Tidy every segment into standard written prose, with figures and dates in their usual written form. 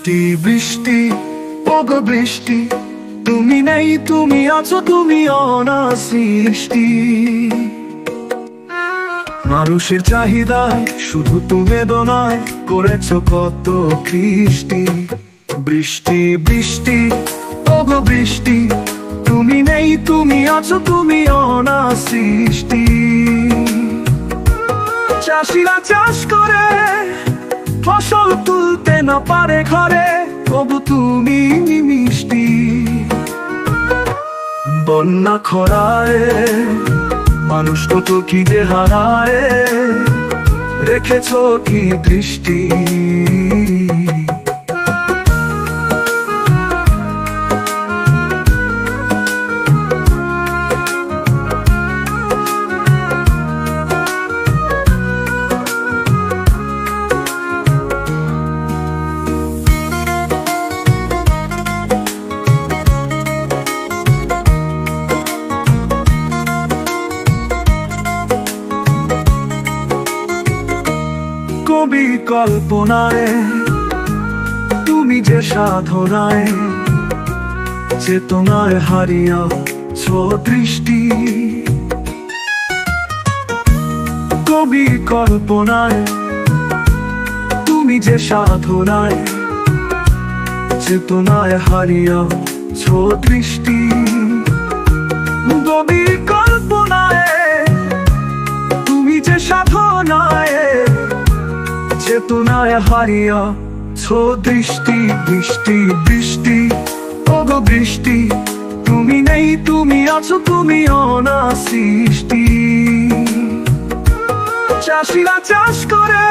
বৃষ্টি বৃষ্টি ওগো বৃষ্টি, তুমি নেই তুমি আছো তুমি অনাসৃষ্টি। মানুষের চাহিদায় শুধু তুমি বেদনায় করেছো কত কৃষ্টি। বৃষ্টি বৃষ্টি ওগো বৃষ্টি, তুমি নেই তুমি আছো তুমি অনাসৃষ্টি। চাষিরা চাষ করে ফসল তুলতে না পারে ঘরে, তবু তুমি মিষ্টি। বন্যা খরায় মানুষ কত খিদে হারায়, রেখেছো কি দৃষ্টি। কবি কল্পনায় তুমি যে সাধনায় চেতনায় হারিয়েছ দৃষ্টি। কবি কল্পনায় তুমি যে সাধনায় চেতনায় হারিয়েছ দৃষ্টি। কবি কল্পনায় তুমি যে সাধনায় চেতনায় হারিয়েছ দৃষ্টি। বৃষ্টি বৃষ্টি ওগো বৃষ্টি, তুমি নেই তুমি আছো তুমি অনাসৃষ্টি। চাষিরা চাষ করে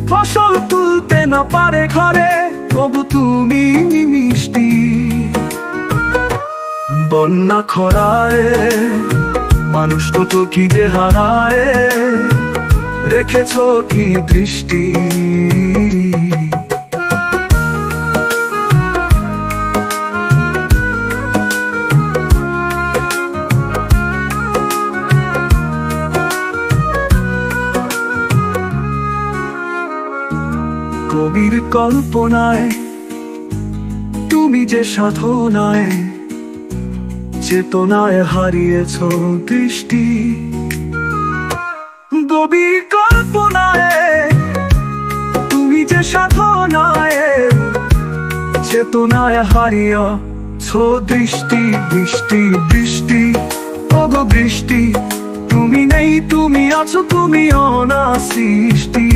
ফসল তুলতে না পারে ঘরে, তবু তুমি মিষ্টি। বন্যা খরায় মানুষ কত খিদে হারায়, রেখেছো কি দৃষ্টি। কবির কল্পনায় তুমি যে সাধনায় চেতনায় হারিয়েছ দৃষ্টি। কবির কল্পনায় তুমি যে সাধনায় চেতনায় হারিয়েছ দৃষ্টি। বৃষ্টি বৃষ্টি ওগো বৃষ্টি, তুমি নেই তুমি আছো তুমি অনাসৃষ্টি।